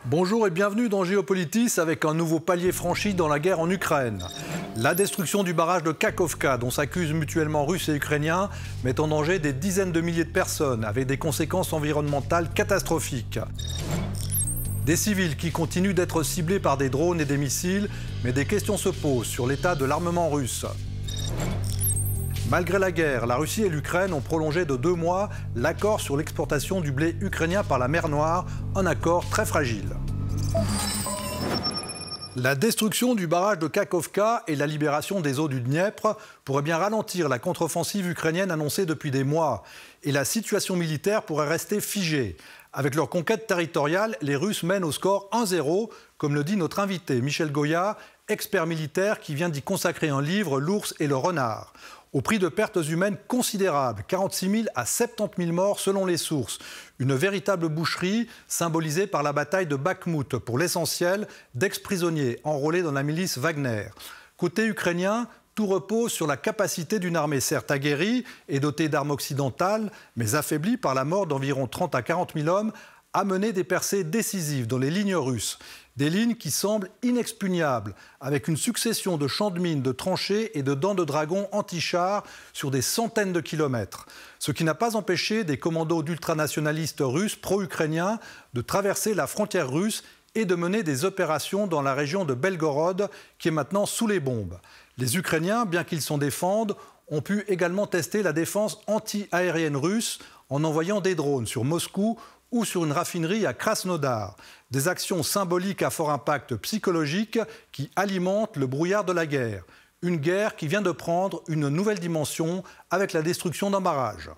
Bonjour et bienvenue dans Géopolitis avec un nouveau palier franchi dans la guerre en Ukraine. La destruction du barrage de Kakhovka, dont s'accusent mutuellement Russes et Ukrainiens, met en danger des dizaines de milliers de personnes avec des conséquences environnementales catastrophiques. Des civils qui continuent d'être ciblés par des drones et des missiles, mais des questions se posent sur l'état de l'armement russe. Malgré la guerre, la Russie et l'Ukraine ont prolongé de 2 mois l'accord sur l'exportation du blé ukrainien par la mer Noire, un accord très fragile. La destruction du barrage de Kakhovka et la libération des eaux du Dniepr pourraient bien ralentir la contre-offensive ukrainienne annoncée depuis des mois. Et la situation militaire pourrait rester figée. Avec leur conquête territoriale, les Russes mènent au score 1-0, comme le dit notre invité Michel Goya, expert militaire qui vient d'y consacrer un livre, L'ours et le renard. Au prix de pertes humaines considérables, 46 000 à 70 000 morts selon les sources. Une véritable boucherie symbolisée par la bataille de Bakhmout, pour l'essentiel d'ex-prisonniers enrôlés dans la milice Wagner. Côté ukrainien, tout repose sur la capacité d'une armée certes aguerrie et dotée d'armes occidentales, mais affaiblie par la mort d'environ 30 à 40 000 hommes, à mener des percées décisives dans les lignes russes. Des lignes qui semblent inexpugnables, avec une succession de champs de mines, de tranchées et de dents de dragon anti-chars sur des centaines de kilomètres. Ce qui n'a pas empêché des commandos d'ultranationalistes russes pro-ukrainiens de traverser la frontière russe et de mener des opérations dans la région de Belgorod, qui est maintenant sous les bombes. Les Ukrainiens, bien qu'ils s'en défendent, ont pu également tester la défense anti-aérienne russe en envoyant des drones sur Moscou ou sur une raffinerie à Krasnodar. Des actions symboliques à fort impact psychologique qui alimentent le brouillard de la guerre. Une guerre qui vient de prendre une nouvelle dimension avec la destruction d'un barrage.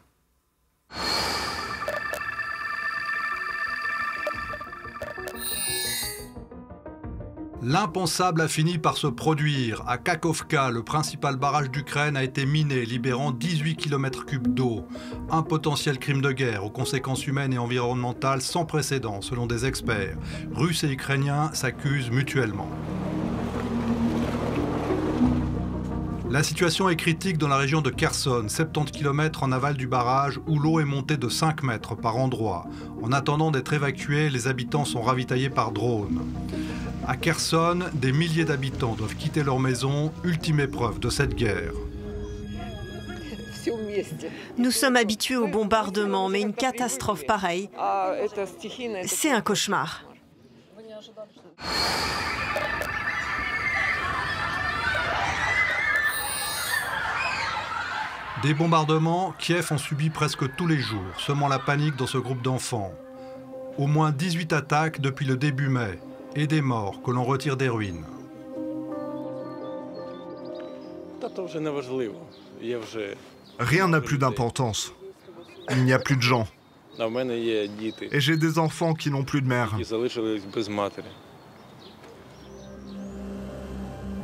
L'impensable a fini par se produire. À Kakhovka, le principal barrage d'Ukraine a été miné, libérant 18 km3 d'eau. Un potentiel crime de guerre aux conséquences humaines et environnementales sans précédent, selon des experts. Russes et Ukrainiens s'accusent mutuellement. La situation est critique dans la région de Kherson, 70 km en aval du barrage, où l'eau est montée de 5 mètres par endroit. En attendant d'être évacués, les habitants sont ravitaillés par drone. À Kherson, des milliers d'habitants doivent quitter leur maison, ultime épreuve de cette guerre. Nous sommes habitués au bombardement, mais une catastrophe pareille, c'est un cauchemar. Des bombardements, Kiev en subit presque tous les jours, semant la panique dans ce groupe d'enfants. Au moins 18 attaques depuis le début mai. Et des morts que l'on retire des ruines. Rien n'a plus d'importance. Il n'y a plus de gens. Et j'ai des enfants qui n'ont plus de mère.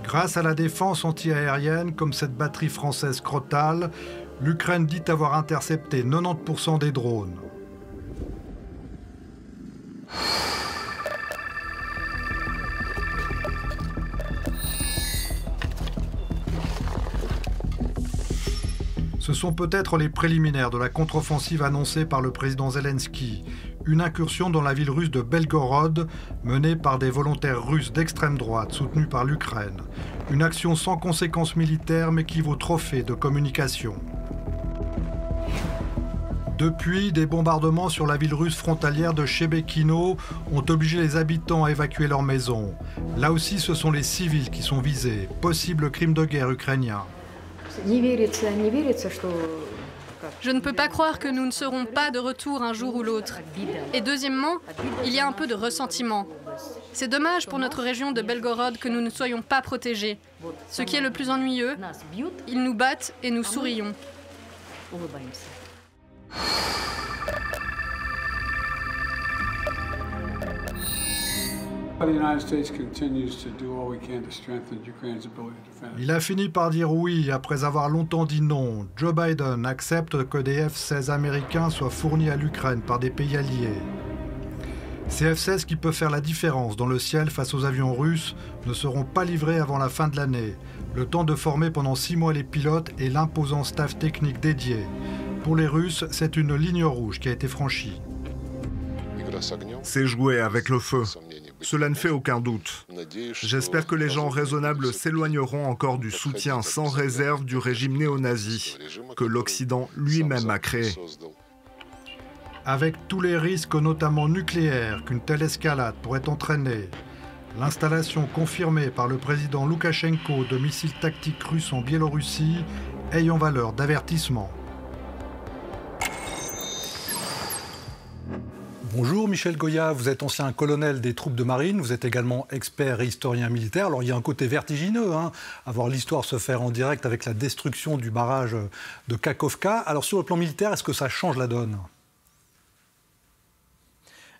Grâce à la défense anti-aérienne, comme cette batterie française Crotale, l'Ukraine dit avoir intercepté 90% des drones. Ce sont peut-être les préliminaires de la contre-offensive annoncée par le président Zelensky. Une incursion dans la ville russe de Belgorod, menée par des volontaires russes d'extrême droite, soutenus par l'Ukraine. Une action sans conséquences militaires, mais qui vaut trophée de communication. Depuis, des bombardements sur la ville russe frontalière de Shebekino ont obligé les habitants à évacuer leurs maisons. Là aussi, ce sont les civils qui sont visés. Possible crime de guerre ukrainien. Je ne peux pas croire que nous ne serons pas de retour un jour ou l'autre. Et deuxièmement, il y a un peu de ressentiment. C'est dommage pour notre région de Belgorod que nous ne soyons pas protégés. Ce qui est le plus ennuyeux, ils nous battent et nous sourions. Il a fini par dire oui après avoir longtemps dit non. Joe Biden accepte que des F-16 américains soient fournis à l'Ukraine par des pays alliés. Ces F-16 qui peuvent faire la différence dans le ciel face aux avions russes ne seront pas livrés avant la fin de l'année. Le temps de former pendant 6 mois les pilotes et l'imposant staff technique dédié. Pour les Russes, c'est une ligne rouge qui a été franchie. C'est jouer avec le feu. Cela ne fait aucun doute. J'espère que les gens raisonnables s'éloigneront encore du soutien sans réserve du régime néo-nazi que l'Occident lui-même a créé. Avec tous les risques, notamment nucléaires, qu'une telle escalade pourrait entraîner, l'installation confirmée par le président Loukachenko de missiles tactiques russes en Biélorussie ayant valeur d'avertissement. Bonjour Michel Goya, vous êtes ancien colonel des troupes de marine, vous êtes également expert et historien militaire. Alors il y a un côté vertigineux, à voir l'histoire se faire en direct avec la destruction du barrage de Kakhovka. Alors sur le plan militaire, est-ce que ça change la donne ?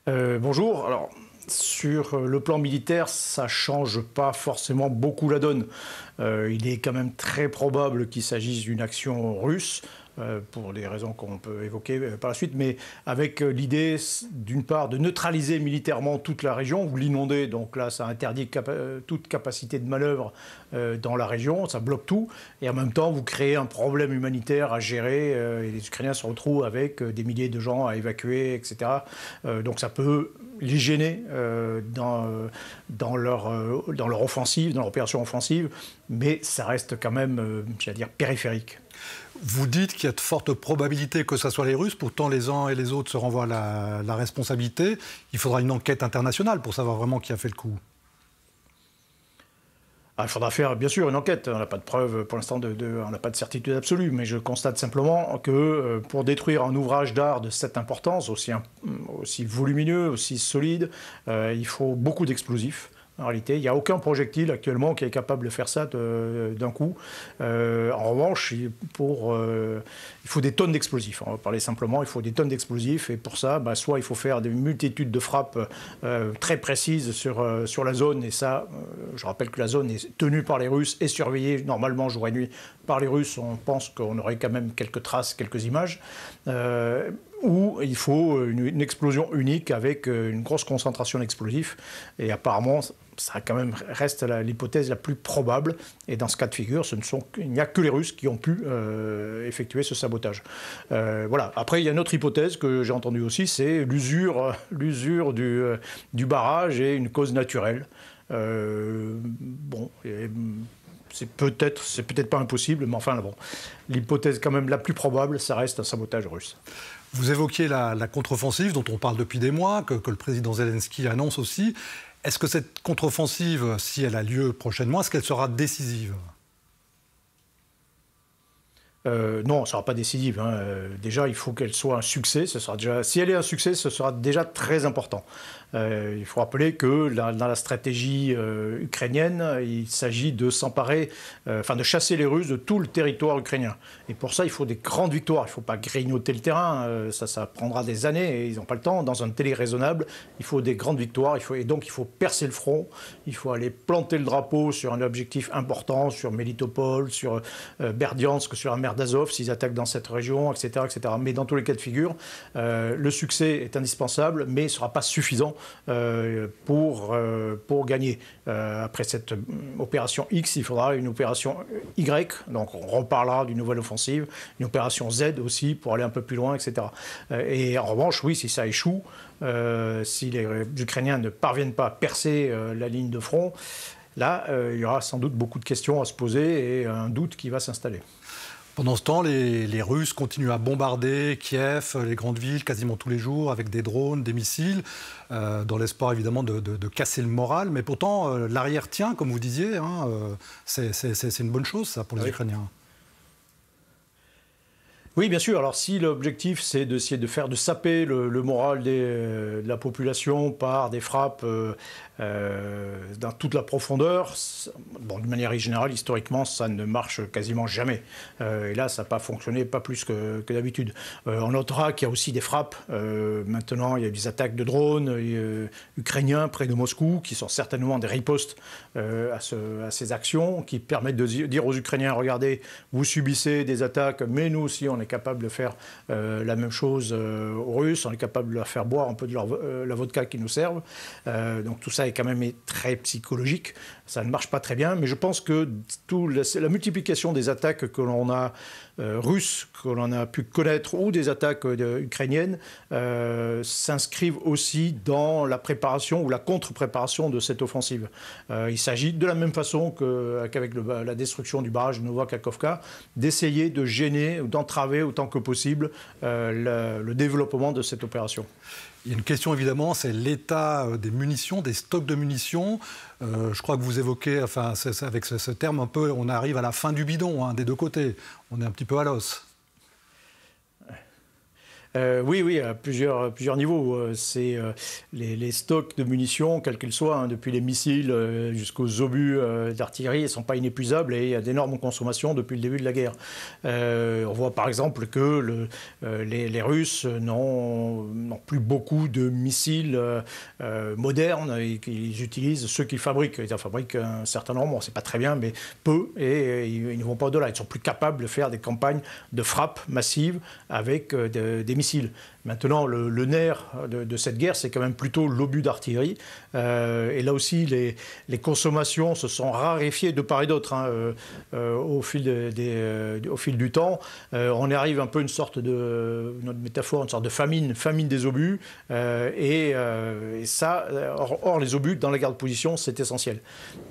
Bonjour. Alors, sur le plan militaire, ça ne change pas forcément beaucoup la donne. Il est quand même très probable qu'il s'agisse d'une action russe, pour des raisons qu'on peut évoquer par la suite, mais avec l'idée, d'une part, de neutraliser militairement toute la région, vous l'inondez, donc là, ça interdit toute capacité de manœuvre dans la région, ça bloque tout, et en même temps, vous créez un problème humanitaire à gérer, et les Ukrainiens se retrouvent avec des milliers de gens à évacuer, etc. Donc ça peut les gêner dans leur offensive, dans leur opération offensive, mais ça reste quand même, j'allais dire, périphérique. Vous dites qu'il y a de fortes probabilités que ce soit les Russes, pourtant les uns et les autres se renvoient la responsabilité. Il faudra une enquête internationale pour savoir vraiment qui a fait le coup. Il faudra faire, bien sûr, une enquête. On n'a pas de preuve, pour l'instant, on n'a pas de certitude absolue, mais je constate simplement que pour détruire un ouvrage d'art de cette importance, aussi volumineux, aussi solide, il faut beaucoup d'explosifs. En réalité, il n'y a aucun projectile actuellement qui est capable de faire ça d'un coup. En revanche, il faut des tonnes d'explosifs. On va parler simplement, il faut des tonnes d'explosifs. Et pour ça, soit il faut faire des multitudes de frappes très précises sur la zone. Et ça, je rappelle que la zone est tenue par les Russes et surveillée normalement jour et nuit par les Russes. On pense qu'on aurait quand même quelques traces, quelques images. Où il faut une explosion unique avec une grosse concentration d'explosifs. Et apparemment, ça quand même reste l'hypothèse la plus probable. Et dans ce cas de figure, il n'y a que les Russes qui ont pu effectuer ce sabotage. Voilà. Après, il y a une autre hypothèse que j'ai entendue aussi, c'est l'usure du barrage et une cause naturelle. C'est peut-être pas impossible, mais enfin, bon, l'hypothèse quand même la plus probable, ça reste un sabotage russe. Vous évoquiez la contre-offensive dont on parle depuis des mois, que le président Zelensky annonce aussi. Est-ce que cette contre-offensive, si elle a lieu prochainement, est-ce qu'elle sera décisive ? Non, elle ne sera pas décisive. Déjà, il faut qu'elle soit un succès. Si elle est un succès, ce sera déjà très important. Il faut rappeler que dans la stratégie ukrainienne, il s'agit de s'emparer, de chasser les Russes de tout le territoire ukrainien. Et pour ça, il faut des grandes victoires. Il ne faut pas grignoter le terrain. Ça prendra des années et ils n'ont pas le temps. Dans un délai raisonnable, il faut des grandes victoires. Et donc, il faut percer le front. Il faut aller planter le drapeau sur un objectif important, sur Melitopol, sur Berdiansk, sur la mer d'Azov, s'ils attaquent dans cette région, etc., etc. Mais dans tous les cas de figure, le succès est indispensable, mais il ne sera pas suffisant pour gagner. Après cette opération X, il faudra une opération Y, donc on reparlera d'une nouvelle offensive, une opération Z aussi pour aller un peu plus loin, etc. Et en revanche, oui, si ça échoue, si les Ukrainiens ne parviennent pas à percer la ligne de front, là, il y aura sans doute beaucoup de questions à se poser et un doute qui va s'installer. Pendant ce temps, les Russes continuent à bombarder Kiev, les grandes villes, quasiment tous les jours, avec des drones, des missiles, dans l'espoir évidemment de casser le moral. Mais pourtant, l'arrière tient, comme vous disiez. C'est une bonne chose, ça, pour les Ukrainiens. Oui, bien sûr. Alors, si l'objectif, c'est d'essayer de saper le moral de la population par des frappes dans toute la profondeur, d'une manière générale, historiquement, ça ne marche quasiment jamais. Et là, ça n'a pas fonctionné, pas plus que d'habitude. On notera qu'il y a aussi des frappes. Maintenant, il y a des attaques de drones ukrainiens près de Moscou, qui sont certainement des ripostes à ces actions, qui permettent de dire aux Ukrainiens, regardez, vous subissez des attaques, mais nous aussi, on est capable de faire la même chose aux Russes, on est capable de leur faire boire un peu de la vodka qu'ils nous servent. Donc tout ça est quand même très psychologique. Ça ne marche pas très bien, mais je pense que la multiplication des attaques que l'on a russes, que l'on a pu connaître, ou des attaques ukrainiennes, s'inscrivent aussi dans la préparation ou la contre-préparation de cette offensive. Il s'agit, de la même façon qu'avec la destruction du barrage de Novokakhovka, d'essayer de gêner ou d'entraver autant que possible le développement de cette opération. Il y a une question évidemment, c'est l'état des munitions, des stocks de munitions. Je crois que vous évoquez, enfin, avec ce terme un peu, on arrive à la fin du bidon, hein, des deux côtés. On est un petit peu à l'os. Oui, à plusieurs niveaux. C'est les stocks de munitions, quels qu'ils soient, hein, depuis les missiles jusqu'aux obus d'artillerie, ils ne sont pas inépuisables et il y a d'énormes consommations depuis le début de la guerre. On voit par exemple que les Russes n'ont plus beaucoup de missiles modernes et qu'ils utilisent ceux qu'ils fabriquent. Ils en fabriquent un certain nombre, c'est pas très bien, mais peu, et ils ne vont pas au-delà. Ils sont plus capables de faire des campagnes de frappe massive avec des missiles. Maintenant, le nerf de cette guerre, c'est quand même plutôt l'obus d'artillerie. Et là aussi, les consommations se sont raréfiées de part et d'autre hein, au fil du temps. On arrive un peu à une sorte notre métaphore, une sorte de famine des obus. Et ça, or, les obus, dans la garde de position, c'est essentiel.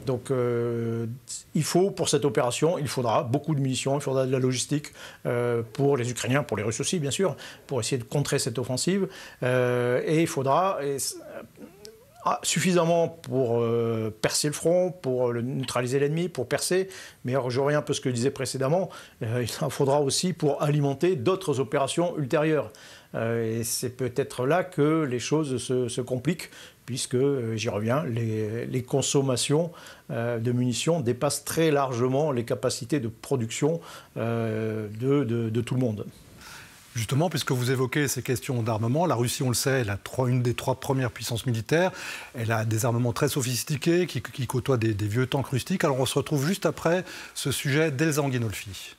Donc, il faut, pour cette opération, il faudra beaucoup de munitions, il faudra de la logistique pour les Ukrainiens, pour les Russes aussi, bien sûr, pour essayer de contrer cette offensive. Et il faudra suffisamment pour percer le front, pour neutraliser l'ennemi, pour percer. Mais je reviens un peu à ce que je disais précédemment, il en faudra aussi pour alimenter d'autres opérations ultérieures. Et c'est peut-être là que les choses se compliquent, puisque, j'y reviens, les consommations de munitions dépassent très largement les capacités de production de tout le monde. Justement, puisque vous évoquez ces questions d'armement, la Russie, on le sait, elle a une des 3 premières puissances militaires. Elle a des armements très sophistiqués qui côtoient des vieux tanks rustiques. Alors on se retrouve juste après ce sujet d'Elsa Anguinolfi.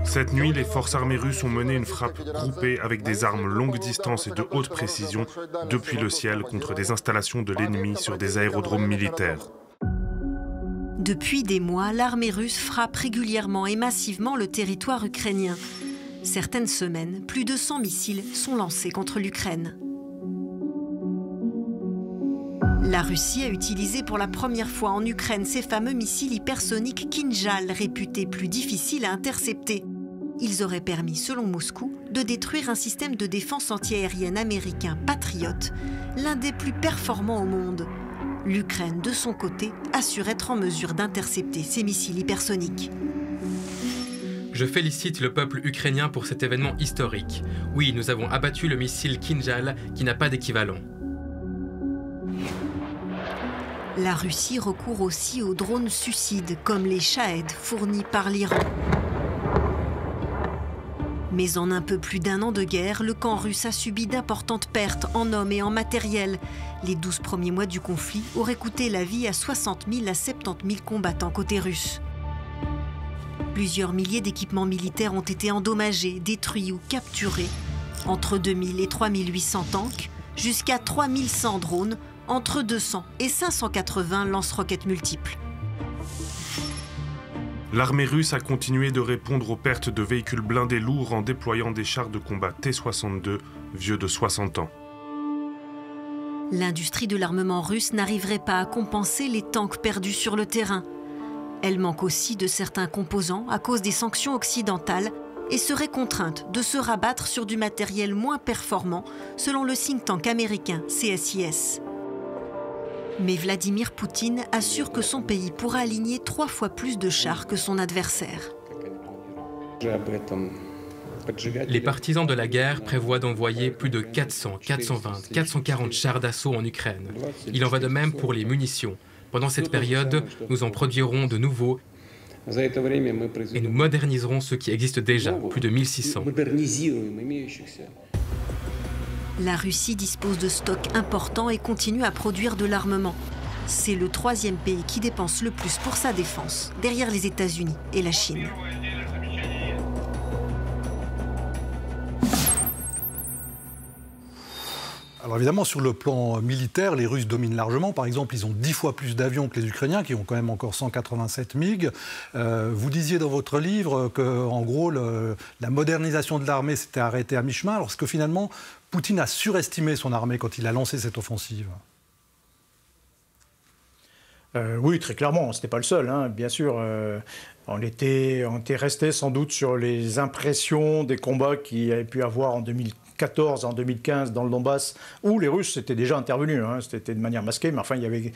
Cette nuit, les forces armées russes ont mené une frappe groupée avec des armes longue distance et de haute précision depuis le ciel contre des installations de l'ennemi sur des aérodromes militaires. Depuis des mois, l'armée russe frappe régulièrement et massivement le territoire ukrainien. Certaines semaines, plus de 100 missiles sont lancés contre l'Ukraine. La Russie a utilisé pour la première fois en Ukraine ces fameux missiles hypersoniques Kinjal, réputés plus difficiles à intercepter. Ils auraient permis, selon Moscou, de détruire un système de défense antiaérienne américain Patriot, l'un des plus performants au monde. L'Ukraine, de son côté, assure être en mesure d'intercepter ces missiles hypersoniques. Je félicite le peuple ukrainien pour cet événement historique. Oui, nous avons abattu le missile Kinjal qui n'a pas d'équivalent. La Russie recourt aussi aux drones suicides, comme les Shahed fournis par l'Iran. Mais en un peu plus d'1 an de guerre, le camp russe a subi d'importantes pertes en hommes et en matériel. Les 12 premiers mois du conflit auraient coûté la vie à 60 000 à 70 000 combattants côté russe. Plusieurs milliers d'équipements militaires ont été endommagés, détruits ou capturés. Entre 2000 et 3800 tanks, jusqu'à 3100 drones, entre 200 et 580 lance-roquettes multiples. L'armée russe a continué de répondre aux pertes de véhicules blindés lourds en déployant des chars de combat T-62, vieux de 60 ans. L'industrie de l'armement russe n'arriverait pas à compenser les tanks perdus sur le terrain. Elle manque aussi de certains composants à cause des sanctions occidentales et serait contrainte de se rabattre sur du matériel moins performant, selon le think tank américain CSIS. Mais Vladimir Poutine assure que son pays pourra aligner 3 fois plus de chars que son adversaire. Les partisans de la guerre prévoient d'envoyer plus de 400, 420, 440 chars d'assaut en Ukraine. Il en va de même pour les munitions. Pendant cette période, nous en produirons de nouveaux et nous moderniserons ceux qui existent déjà, plus de 1600. La Russie dispose de stocks importants et continue à produire de l'armement. C'est le 3e pays qui dépense le plus pour sa défense, derrière les États-Unis et la Chine. Alors évidemment, sur le plan militaire, les Russes dominent largement. Par exemple, ils ont 10 fois plus d'avions que les Ukrainiens, qui ont quand même encore 187 MiG. Vous disiez dans votre livre qu'en gros, la modernisation de l'armée s'était arrêtée à mi-chemin, alors que finalement, Poutine a surestimé son armée quand il a lancé cette offensive. Oui, très clairement, ce n'était pas le seul, hein. Bien sûr. On était resté sans doute sur les impressions des combats qu'il y avait pu avoir en 2014, en 2015 dans le Donbass, où les Russes étaient déjà intervenus, hein. C'était de manière masquée, mais enfin il y avait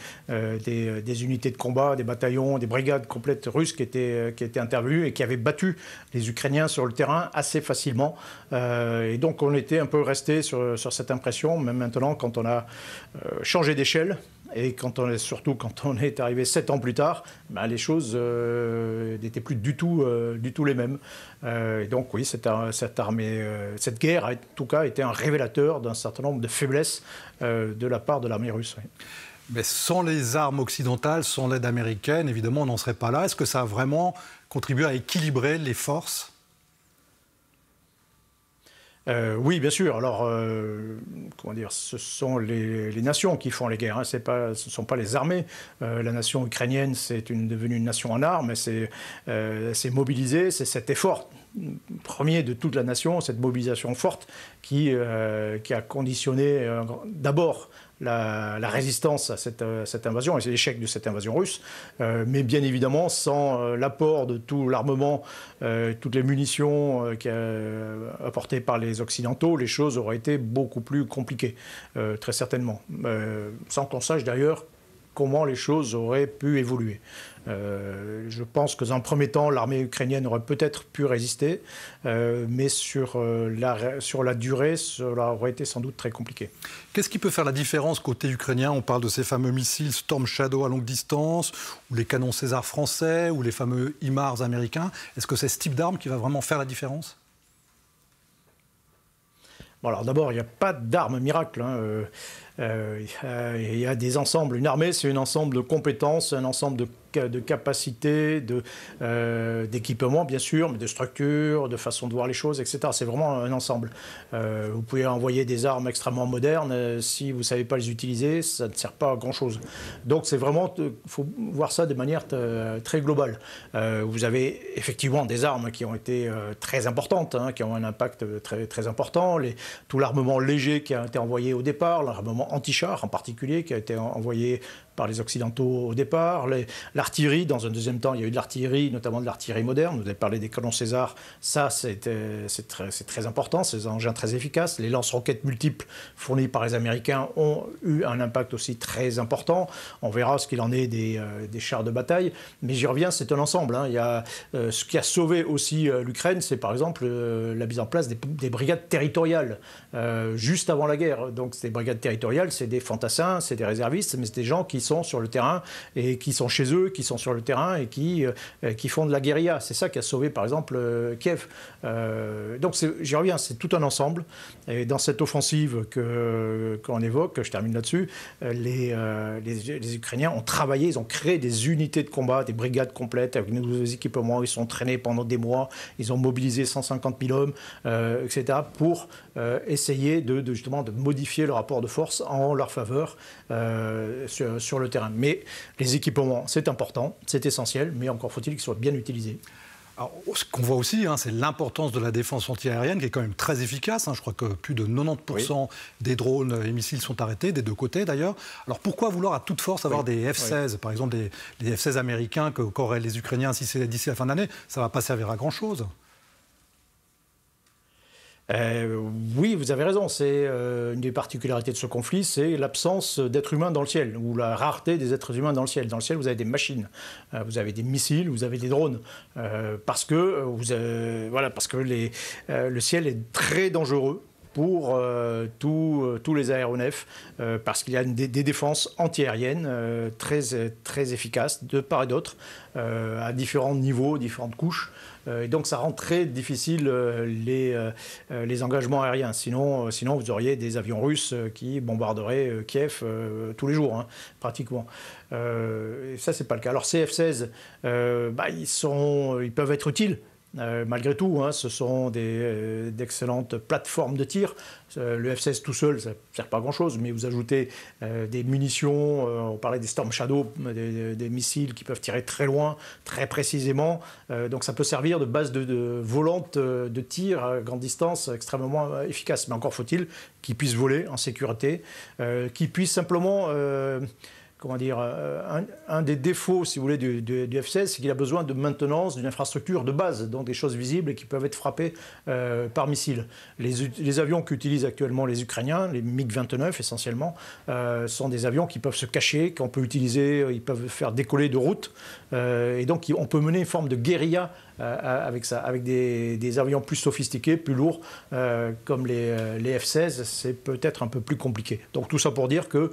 des unités de combat, des bataillons, des brigades complètes russes qui étaient intervenues et qui avaient battu les Ukrainiens sur le terrain assez facilement. Et donc on était un peu resté sur cette impression, même maintenant quand on a changé d'échelle. Et surtout quand on est arrivé 7 ans plus tard, ben les choses n'étaient plus du tout les mêmes. Et donc oui, cette guerre a en tout cas été un révélateur d'un certain nombre de faiblesses de la part de l'armée russe. Oui. Mais sans les armes occidentales, sans l'aide américaine, évidemment, on n'en serait pas là. Est-ce que ça a vraiment contribué à équilibrer les forces ? Oui, bien sûr. Alors, comment dire, ce sont les nations qui font les guerres, hein. Ce ne sont pas les armées. La nation ukrainienne, c'est devenue une nation en armes. C'est mobilisé, c'est cet effort premier de toute la nation, cette mobilisation forte qui a conditionné d'abord la résistance à cette invasion et c'est l'échec de cette invasion russe, mais bien évidemment sans l'apport de tout l'armement, toutes les munitions apportées par les Occidentaux, les choses auraient été beaucoup plus compliquées, très certainement, sans qu'on sache d'ailleurs comment les choses auraient pu évoluer. Je pense que dans un premier temps, l'armée ukrainienne aurait peut-être pu résister, mais sur la durée, cela aurait été sans doute très compliqué. Qu'est-ce qui peut faire la différence côté ukrainien ? On parle de ces fameux missiles Storm Shadow à longue distance, ou les canons César français, ou les fameux HIMARS américains. Est-ce que c'est ce type d'arme qui va vraiment faire la différence ? Bon, alors d'abord, il n'y a pas d'arme miracle, hein. Il y a des ensembles. Une armée, c'est un ensemble de compétences, un ensemble de capacités, d'équipements, bien sûr, mais de structures, de façon de voir les choses, etc. C'est vraiment un ensemble. Vous pouvez envoyer des armes extrêmement modernes. Si vous ne savez pas les utiliser, ça ne sert pas à grand-chose. Donc, c'est vraiment... Il faut voir ça de manière très globale. Vous avez effectivement des armes qui ont été très importantes, hein, qui ont un impact très, très important. Tout l'armement léger qui a été envoyé au départ, l'armement anti-char en particulier, qui a été envoyé par les Occidentaux au départ, l'artillerie, dans un deuxième temps, il y a eu de l'artillerie, notamment de l'artillerie moderne. Vous avez parlé des canons César, ça c'est très important, c'est des engins très efficaces. Les lance-roquettes multiples fournis par les Américains ont eu un impact aussi très important. On verra ce qu'il en est des chars de bataille, mais j'y reviens, c'est un ensemble, hein. Il y a, ce qui a sauvé aussi l'Ukraine, c'est par exemple la mise en place des brigades territoriales, juste avant la guerre. Donc ces brigades territoriales, c'est des fantassins, c'est des réservistes, mais c'est des gens qui sont sur le terrain et qui sont chez eux, qui sont sur le terrain et qui font de la guérilla. C'est ça qui a sauvé, par exemple, Kiev. Donc, j'y reviens, c'est tout un ensemble. Et dans cette offensive qu'on évoque, je termine là-dessus, les Ukrainiens ont travaillé, ils ont créé des unités de combat, des brigades complètes avec de nouveaux équipements. Ils sont entraînés pendant des mois. Ils ont mobilisé 150 000 hommes, etc., pour essayer justement de modifier le rapport de force en leur faveur sur le terrain. Mais les équipements, c'est important, c'est essentiel, mais encore faut-il qu'ils soient bien utilisés. Alors, ce qu'on voit aussi, hein, c'est l'importance de la défense antiaérienne qui est quand même très efficace, hein. Je crois que plus de 90% des drones et missiles sont arrêtés, des deux côtés d'ailleurs. Alors pourquoi vouloir à toute force avoir des F-16, par exemple les F-16 américains qu'auraient les Ukrainiens d'ici la fin d'année? Ça ne va pas servir à grand-chose. Oui, vous avez raison. C'est une des particularités de ce conflit, c'est l'absence d'êtres humains dans le ciel, ou la rareté des êtres humains dans le ciel. Dans le ciel, vous avez des machines, vous avez des missiles, vous avez des drones, parce que le ciel est très dangereux. pour tous les aéronefs, parce qu'il y a des défenses antiaériennes très efficaces de part et d'autre, à différents niveaux, différentes couches. Et donc ça rend très difficile les engagements aériens. Sinon, vous auriez des avions russes qui bombarderaient Kiev tous les jours, hein, pratiquement. Et ça, c'est pas le cas. Alors CF-16, ils peuvent être utiles. Malgré tout, hein, ce sont d'excellentes plateformes de tir. Le F-16 tout seul, ça ne sert pas à grand-chose, mais vous ajoutez des munitions, on parlait des Storm Shadow, des missiles qui peuvent tirer très loin, très précisément. Donc ça peut servir de base volante de tir à grande distance extrêmement efficace. Mais encore faut-il qu'ils puissent voler en sécurité, qu'ils puissent simplement... comment dire, un des défauts, si vous voulez, du F-16, c'est qu'il a besoin de maintenance d'une infrastructure de base, donc des choses visibles et qui peuvent être frappées par missile. Les avions qu'utilisent actuellement les Ukrainiens, les MiG-29 essentiellement, sont des avions qui peuvent se cacher, qu'on peut utiliser, ils peuvent faire décoller de route, et donc on peut mener une forme de guérilla avec ça, avec des avions plus sophistiqués, plus lourds, comme les F-16, c'est peut-être un peu plus compliqué. Donc tout ça pour dire que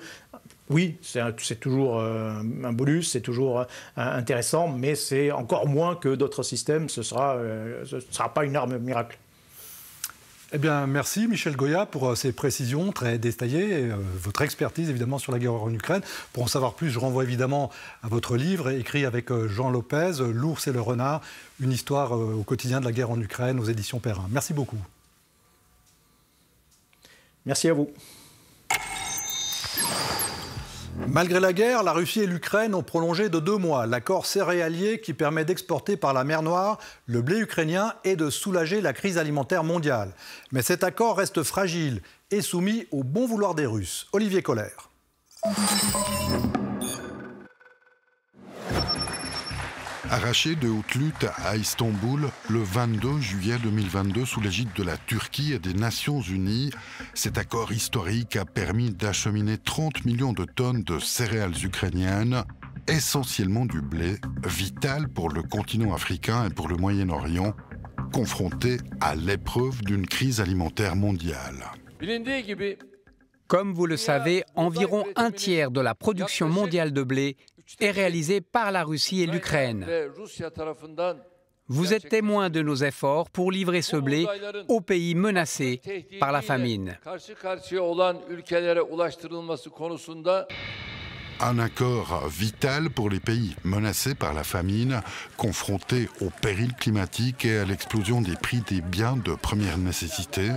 oui, c'est toujours un bonus, c'est toujours intéressant, mais c'est encore moins que d'autres systèmes. Ce sera pas une arme miracle. Eh bien, merci Michel Goya pour ces précisions très détaillées et votre expertise évidemment sur la guerre en Ukraine. Pour en savoir plus, je renvoie évidemment à votre livre écrit avec Jean Lopez, L'ours et le renard, une histoire au quotidien de la guerre en Ukraine aux éditions Perrin. Merci beaucoup. Merci à vous. Malgré la guerre, la Russie et l'Ukraine ont prolongé de 2 mois l'accord céréalier qui permet d'exporter par la mer Noire le blé ukrainien et de soulager la crise alimentaire mondiale. Mais cet accord reste fragile et soumis au bon vouloir des Russes. Olivier Colère. Arraché de haute lutte à Istanbul le 22 juillet 2022 sous l'égide de la Turquie et des Nations Unies, cet accord historique a permis d'acheminer 30 millions de tonnes de céréales ukrainiennes, essentiellement du blé, vital pour le continent africain et pour le Moyen-Orient, confronté à l'épreuve d'une crise alimentaire mondiale. Comme vous le savez, environ un tiers de la production mondiale de blé est réalisée par la Russie et l'Ukraine. Vous êtes témoin de nos efforts pour livrer ce blé aux pays menacés par la famine. Un accord vital pour les pays menacés par la famine, confrontés au péril climatique et à l'explosion des prix des biens de première nécessité.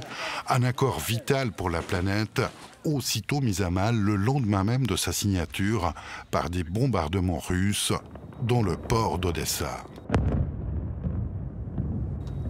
Un accord vital pour la planète, aussitôt mis à mal le lendemain même de sa signature par des bombardements russes dans le port d'Odessa.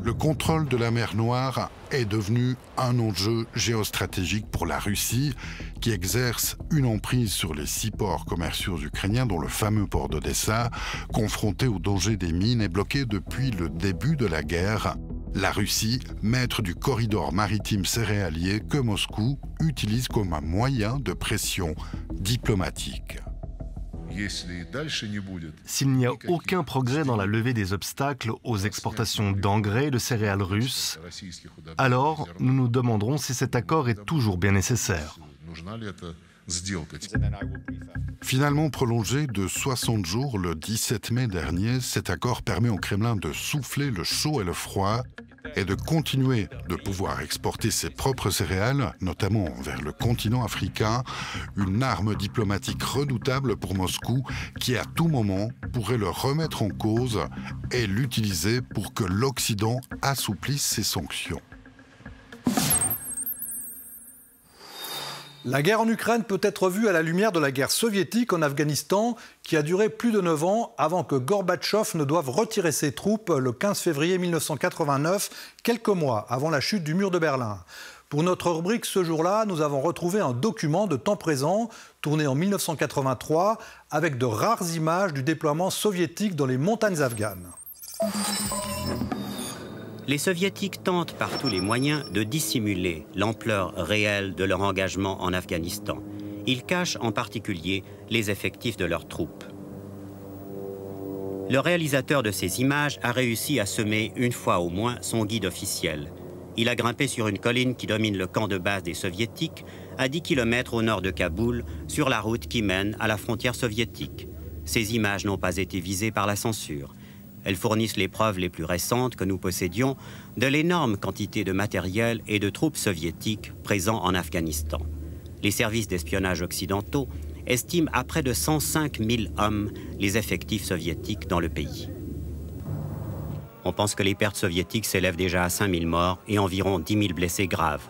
Le contrôle de la mer Noire est devenu un enjeu géostratégique pour la Russie, qui exerce une emprise sur les 6 ports commerciaux ukrainiens, dont le fameux port d'Odessa, confronté au danger des mines et bloqué depuis le début de la guerre. La Russie, maître du corridor maritime céréalier que Moscou utilise comme un moyen de pression diplomatique. S'il n'y a aucun progrès dans la levée des obstacles aux exportations d'engrais et de céréales russes, alors nous nous demanderons si cet accord est toujours bien nécessaire. Finalement prolongé de 60 jours le 17 mai dernier, cet accord permet au Kremlin de souffler le chaud et le froid et de continuer de pouvoir exporter ses propres céréales, notamment vers le continent africain, une arme diplomatique redoutable pour Moscou qui à tout moment pourrait le remettre en cause et l'utiliser pour que l'Occident assouplisse ses sanctions. La guerre en Ukraine peut être vue à la lumière de la guerre soviétique en Afghanistan qui a duré plus de 9 ans avant que Gorbatchev ne doive retirer ses troupes le 15 février 1989, quelques mois avant la chute du mur de Berlin. Pour notre rubrique ce jour-là, nous avons retrouvé un document de temps présent tourné en 1983 avec de rares images du déploiement soviétique dans les montagnes afghanes. Les Soviétiques tentent par tous les moyens de dissimuler l'ampleur réelle de leur engagement en Afghanistan. Ils cachent en particulier les effectifs de leurs troupes. Le réalisateur de ces images a réussi à semer une fois au moins son guide officiel. Il a grimpé sur une colline qui domine le camp de base des Soviétiques, à 10 km au nord de Kaboul, sur la route qui mène à la frontière soviétique. Ces images n'ont pas été visées par la censure. Elles fournissent les preuves les plus récentes que nous possédions de l'énorme quantité de matériel et de troupes soviétiques présents en Afghanistan. Les services d'espionnage occidentaux estiment à près de 105 000 hommes les effectifs soviétiques dans le pays. On pense que les pertes soviétiques s'élèvent déjà à 5 000 morts et environ 10 000 blessés graves.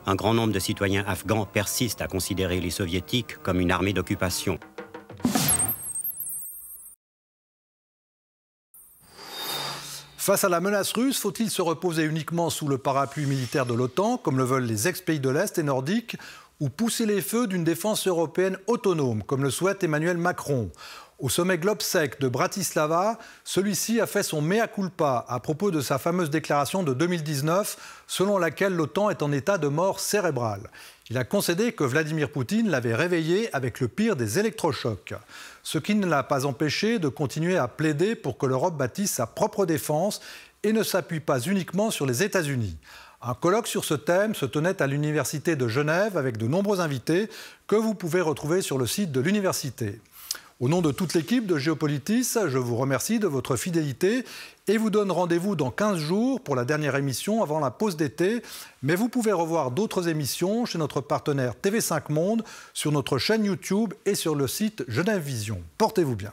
Un grand nombre de citoyens afghans persistent à considérer les soviétiques comme une armée d'occupation. Face à la menace russe, faut-il se reposer uniquement sous le parapluie militaire de l'OTAN, comme le veulent les ex-pays de l'Est et nordiques, ou pousser les feux d'une défense européenne autonome, comme le souhaite Emmanuel Macron? Au sommet Globsec de Bratislava, celui-ci a fait son mea culpa à propos de sa fameuse déclaration de 2019, selon laquelle l'OTAN est en état de mort cérébrale. Il a concédé que Vladimir Poutine l'avait réveillé avec le pire des électrochocs, ce qui ne l'a pas empêché de continuer à plaider pour que l'Europe bâtisse sa propre défense et ne s'appuie pas uniquement sur les États-Unis. Un colloque sur ce thème se tenait à l'Université de Genève avec de nombreux invités que vous pouvez retrouver sur le site de l'université. Au nom de toute l'équipe de Géopolitis, je vous remercie de votre fidélité et vous donne rendez-vous dans 15 jours pour la dernière émission avant la pause d'été. Mais vous pouvez revoir d'autres émissions chez notre partenaire TV5 Monde, sur notre chaîne YouTube et sur le site Genève Vision. Portez-vous bien.